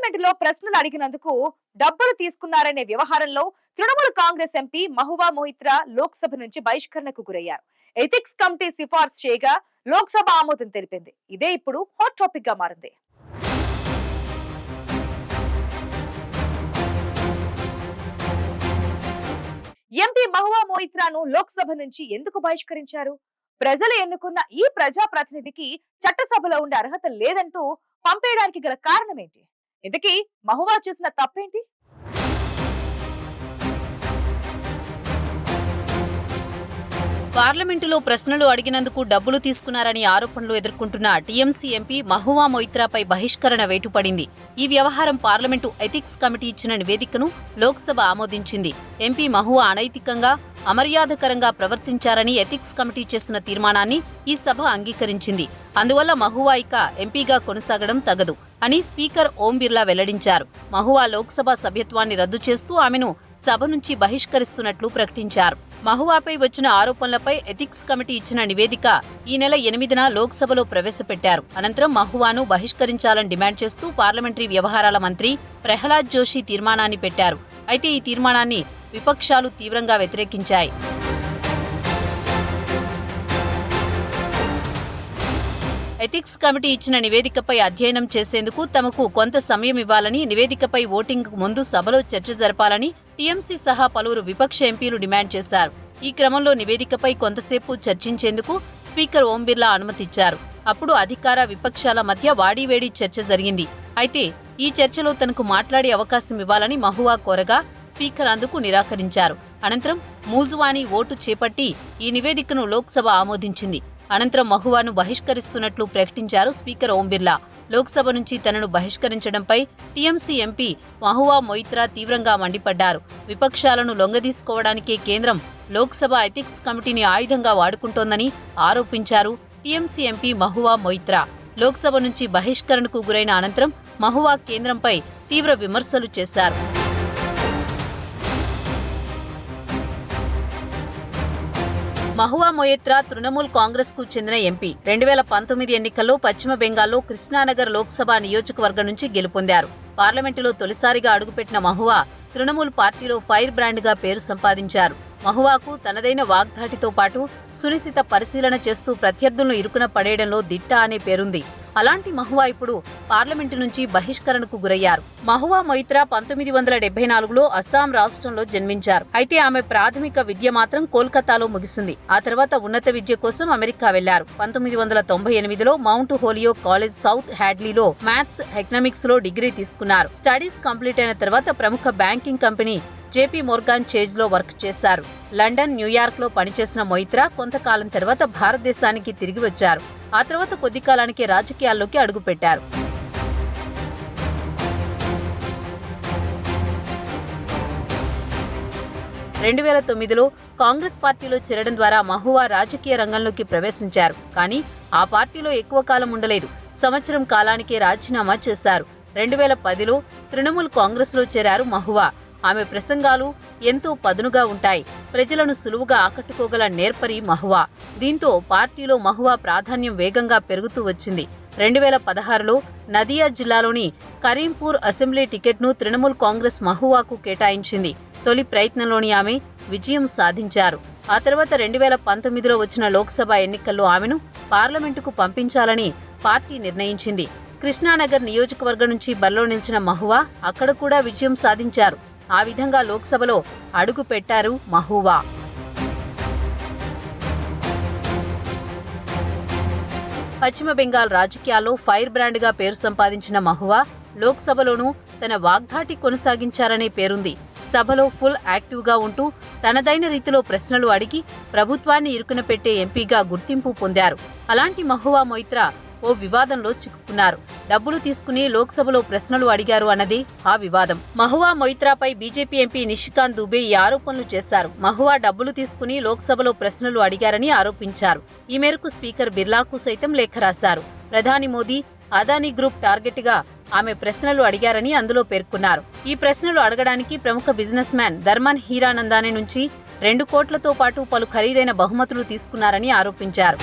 పార్లమెంటులో ప్రశ్నలు అడిగినందుకు డబ్బులు తీసుకున్నారనే వ్యవహారంలో తృణమూల్ కాంగ్రెస్ ఎంపీ మహువా మొయిత్రా లోక్సభ నుంచి బహిష్కరణకు గురయ్యారు. ఎథిక్స్ కమిటీ సిఫార్సు చేయగా లోక్సభ ఆమోదం తెలిపింది. ఇదే ఇప్పుడు హాట్ టాపిక్ గా మారింది. ఎంపీ మహువా మొయిత్రాను లోక్సభ నుంచి ఎందుకు బహిష్కరించారు? ప్రజలు ఎన్నుకున్న ఈ ప్రజా ప్రతినిధికి చట్టసభలో ఉండే అర్హత లేదంటూ పంపేయడానికి గల కారణం ఏంటి? ఇంతకీ మహువా చేసిన తప్పేంటి? పార్లమెంటులో ప్రశ్నలు అడిగినందుకు డబ్బులు తీసుకున్నారని ఆరోపణలు ఎదుర్కొంటున్న టీఎంసీ ఎంపీ మహువా మొయిత్రాపై బహిష్కరణ వేటుపడింది. ఈ వ్యవహారం పార్లమెంటు ఎథిక్స్ కమిటీ ఇచ్చిన నివేదికను లోక్సభ ఆమోదించింది. ఎంపీ మహువా అనైతికంగా, అమర్యాదకరంగా ప్రవర్తించారని ఎథిక్స్ కమిటీ చేసిన తీర్మానాన్ని ఈ సభ అంగీకరించింది. అందువల్ల మహువా ఇక ఎంపీగా కొనసాగడం తగదు అని స్పీకర్ ఓం బిర్లా వెల్లడించారు. మహువా లోక్సభ సభ్యత్వాన్ని రద్దు చేస్తూ ఆమెను సభ నుంచి బహిష్కరిస్తున్నట్లు ప్రకటించారు. మహువాపై వచ్చిన ఆరోపణలపై ఎథిక్స్ కమిటీ ఇచ్చిన నివేదిక ఈ నెల 8న లోక్సభలో ప్రవేశపెట్టారు. అనంతరం మహువాను బహిష్కరించాలని డిమాండ్ చేస్తూ పార్లమెంటరీ వ్యవహారాల మంత్రి ప్రహ్లాద్ జోషి తీర్మానాన్ని పెట్టారు. అయితే ఈ తీర్మానాన్ని విపక్షాలు తీవ్రంగా వ్యతిరేకించాయి. ఎథిక్స్ కమిటీ ఇచ్చిన నివేదికపై అధ్యయనం చేసేందుకు తమకు కొంత సమయం ఇవ్వాలని, నివేదికపై ఓటింగ్కు ముందు సభలో చర్చ జరపాలని టీఎంసీ సహా పలువురు విపక్ష ఎంపీలు డిమాండ్ చేశారు. ఈ క్రమంలో నివేదికపై కొంతసేపు చర్చించేందుకు స్పీకర్ ఓం బిర్లా అనుమతిచ్చారు. అప్పుడు అధికార విపక్షాల మధ్య వాడీవేడి చర్చ జరిగింది. అయితే ఈ చర్చలో తనకు మాట్లాడే అవకాశం ఇవ్వాలని మహువా కోరగా స్పీకర్ అందుకు నిరాకరించారు. అనంతరం మూజువానీ ఓటు చేపట్టి ఈ నివేదికను లోక్సభ ఆమోదించింది. అనంతరం మహువాను బహిష్కరిస్తున్నట్లు ప్రకటించారు స్పీకర్ ఓం బిర్లా. లోక్సభ నుంచి తనను బహిష్కరించడంపై టీఎంసీ ఎంపీ మహువా మొయిత్రా తీవ్రంగా మండిపడ్డారు. విపక్షాలను లొంగదీసుకోవడానికే కేంద్రం లోక్సభ ఎథిక్స్ కమిటీని ఆయుధంగా వాడుకుంటోందని ఆరోపించారు టీఎంసీ ఎంపీ మహువా మొయిత్రా. లోక్సభ నుంచి బహిష్కరణకు గురైన అనంతరం మహువా కేంద్రంపై తీవ్ర విమర్శలు చేశారు. మహువా మొయిత్రా తృణమూల్ కాంగ్రెస్ కు చెందిన ఎంపీ. 2019 ఎన్నికల్లో పశ్చిమ బెంగాల్లో కృష్ణానగర్ లోక్సభ నియోజకవర్గం నుంచి గెలుపొందారు. పార్లమెంటులో తొలిసారిగా అడుగుపెట్టిన మహువా తృణమూల్ పార్టీలో ఫైర్ బ్రాండ్గా పేరు సంపాదించారు. మహువాకు తనదైన వాగ్దాటితో పాటు సునిశిత పరిశీలన చేస్తూ ప్రత్యర్థులను ఇరుకున పడేయడంలో దిట్ట అనే పేరుంది. అలాంటి మహువా ఇప్పుడు పార్లమెంటు నుంచి బహిష్కరణకు గురయ్యారు. మహువా మొయిత్రా 1974లో అస్సాం రాష్ట్రంలో జన్మించారు. అయితే ఆమె ప్రాథమిక విద్య మాత్రం కోల్కతాలో ముగిసింది. ఆ తర్వాత ఉన్నత విద్య కోసం అమెరికా వెళ్లారు. 1998లో మౌంట్ హోలియో కాలేజ్ సౌత్ హ్యాడ్లీలో మ్యాథ్స్, ఎకనామిక్స్ లో డిగ్రీ తీసుకున్నారు. స్టడీస్ కంప్లీట్ అయిన తర్వాత ప్రముఖ banking company JP Morgan Chase లో వర్క్ చేశారు. లండన్, న్యూయార్క్ లో పనిచేసిన మొయిత్రా కొంతకాలం తర్వాత భారతదేశానికి తిరిగి వచ్చారు. ఆ తర్వాత కొద్ది కాలానికి రాజకీయాల్లోకి అడుగుపెట్టారు. 2009లో కాంగ్రెస్ పార్టీలో చేరడం ద్వారా మహువా రాజకీయ రంగంలోకి ప్రవేశించారు. కానీ ఆ పార్టీలో ఎక్కువ కాలం ఉండలేదు. సంవత్సరం కాలానికే రాజీనామా చేశారు. 2010లో తృణమూల్ కాంగ్రెస్లో చేరారు మహువా. ఆమె ప్రసంగాలు ఎంతో పదునుగా ఉంటాయి. ప్రజలను సులువుగా ఆకట్టుకోగల నేర్పరి మహువా. దీంతో పార్టీలో మహువా ప్రాధాన్యం వేగంగా పెరుగుతూ వచ్చింది. 2016లో నదియా జిల్లాలోని కరీంపూర్ అసెంబ్లీ టికెట్ను తృణమూల్ కాంగ్రెస్ మహువాకు కేటాయించింది. తొలి ప్రయత్నంలోని ఆమె విజయం సాధించారు. ఆ తర్వాత 2019లో వచ్చిన లోక్సభ ఎన్నికల్లో ఆమెను పార్లమెంటుకు పంపించాలని పార్టీ నిర్ణయించింది. కృష్ణానగర్ నియోజకవర్గం నుంచి బరిలో నిలిచిన మహువా అక్కడ కూడా విజయం సాధించారు. ఆ విధంగా లోక్సభలో అడుగు పెట్టారు మహువా. పశ్చిమ బెంగాల్ రాజకీయాల్లో ఫైర్ బ్రాండ్గా పేరు సంపాదించిన మహువా లోక్సభలోనూ తన వాగ్దాటి కొనసాగించారనే పేరుంది. సభలో ఫుల్ యాక్టివ్గా ఉంటూ తనదైన రీతిలో ప్రశ్నలు అడిగి ప్రభుత్వాన్ని ఇరుకున పెట్టే ఎంపీగా గుర్తింపు పొందారు. అలాంటి మహువా మొయిత్రా ఓ వివాదంలో చిక్కుకున్నారు. డబ్బులు తీసుకుని లోక్సభలో ప్రశ్నలు అడిగారు అన్నది ఆ వివాదం. మహువా మొయిత్రాపై బీజేపీ ఎంపీ నిషికాంత్ దుబే ఈ ఆరోపణలు చేశారు. మహువా డబ్బులు తీసుకుని లోక్సభలో ప్రశ్నలు అడిగారని ఆరోపించారు. ఈ మేరకు స్పీకర్ బిర్లాకు సైతం లేఖ రాశారు. ప్రధాని మోదీ, అదానీ గ్రూప్ టార్గెట్ గా ఆమె ప్రశ్నలు అడిగారని అందులో పేర్కొన్నారు. ఈ ప్రశ్నలు అడగడానికి ప్రముఖ బిజినెస్ మ్యాన్ ధర్మన్ హీరానందాని నుంచి 2 కోట్లతో పాటు పలు ఖరీదైన బహుమతులు తీసుకున్నారని ఆరోపించారు.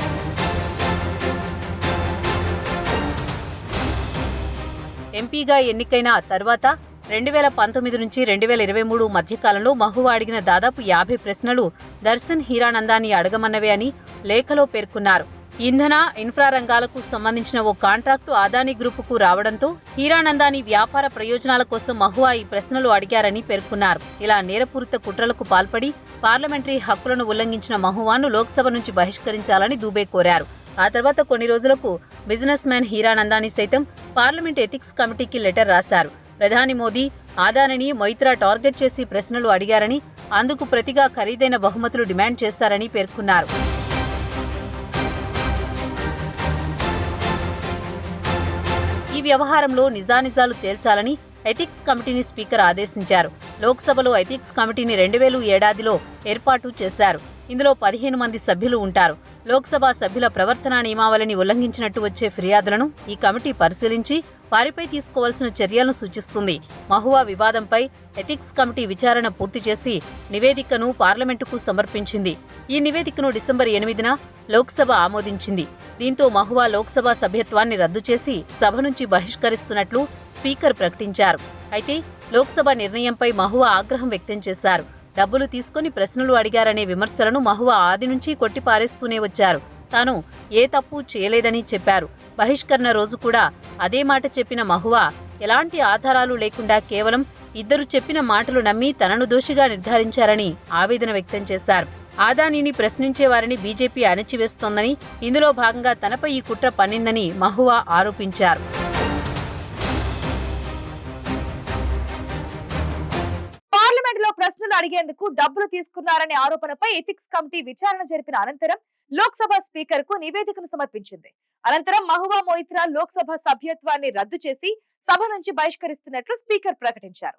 ఎంపీగా ఎన్నికైన తర్వాత 2019 నుంచి 2023 మధ్యకాలంలో మహువా అడిగిన దాదాపు 50 ప్రశ్నలు దర్శన్ హీరానందాన్ని అడగమన్నవే అని లేఖలో పేర్కొన్నారు. ఇంధన, ఇన్ఫ్రా రంగాలకు సంబంధించిన ఓ కాంట్రాక్టు అదానీ గ్రూపుకు రావడంతో హీరానందాని వ్యాపార ప్రయోజనాల కోసం మహువా ఈ ప్రశ్నలు అడిగారని పేర్కొన్నారు. ఇలా నేరపూరిత కుట్రలకు పాల్పడి పార్లమెంటరీ హక్కులను ఉల్లంఘించిన మహువాను లోక్సభ నుంచి బహిష్కరించాలని దూబే కోరారు. ఆ తర్వాత కొన్ని రోజులకు బిజినెస్ మ్యాన్ హీరానందాని సైతం పార్లమెంట్ ఎథిక్స్ కమిటీకి లెటర్ రాశారు. ప్రధాని మోదీ అదానిని మొయిత్రా టార్గెట్ చేసి ప్రశ్నలు అడిగారని, అందుకు ప్రతిగా ఖరీదైన బహుమతులు డిమాండ్ చేశారని పేర్కొన్నారు. ఈ వ్యవహారంలో నిజానిజాలు తేల్చాలని ఎథిక్స్ కమిటీని స్పీకర్ ఆదేశించారు. లోక్సభలో ఎథిక్స్ కమిటీని 2007 ఏర్పాటు చేశారు. ఇందులో 15 మంది సభ్యులు ఉంటారు. లోక్సభ సభ్యుల ప్రవర్తనా నియమావళిని ఉల్లంఘించినట్టు వచ్చే ఫిర్యాదులను ఈ కమిటీ పరిశీలించి వారిపై తీసుకోవాల్సిన చర్యలను సూచిస్తుంది. మహువా వివాదంపై ఎథిక్స్ కమిటీ విచారణ పూర్తి చేసి నివేదికను పార్లమెంటుకు సమర్పించింది. ఈ నివేదికను డిసెంబర్ 8న లోక్సభ ఆమోదించింది. దీంతో మహువా లోక్సభ సభ్యత్వాన్ని రద్దు చేసి సభ నుంచి బహిష్కరిస్తున్నట్లు స్పీకర్ ప్రకటించారు. అయితే లోక్సభ నిర్ణయంపై మహువా ఆగ్రహం వ్యక్తం చేశారు. డబ్బులు తీసుకుని ప్రశ్నలు అడిగారనే విమర్శలను మహువా ఆది నుంచి కొట్టిపారేస్తూనే వచ్చారు. తాను ఏ తప్పు చేయలేదని చెప్పారు. బహిష్కరణ రోజు కూడా అదే మాట చెప్పిన మహువా ఎలాంటి ఆధారాలు లేకుండా కేవలం ఇద్దరు చెప్పిన మాటలు నమ్మి తనను దోషిగా నిర్ధారించారని ఆవేదన వ్యక్తం చేశారు. అదానీని ప్రశ్నించే వారిని బీజేపీ అణచివేస్తోందని, ఇందులో భాగంగా తనపై ఈ కుట్ర పన్నిందని మహువా ఆరోపించారు. పార్లమెంటులో ప్రశ్నలు అడిగేందుకు డబ్బులు తీసుకున్నారనే ఆరోపణపై ఎథిక్స్ కమిటీ విచారణ జరిపిన అనంతరం లోక్సభ స్పీకర్ కు నివేదికను సమర్పించింది. అనంతరం మహువా మొయిత్రా లోక్సభ సభ్యత్వాన్ని రద్దు చేసి సభ నుంచి బహిష్కరిస్తున్నట్లు స్పీకర్ ప్రకటించారు.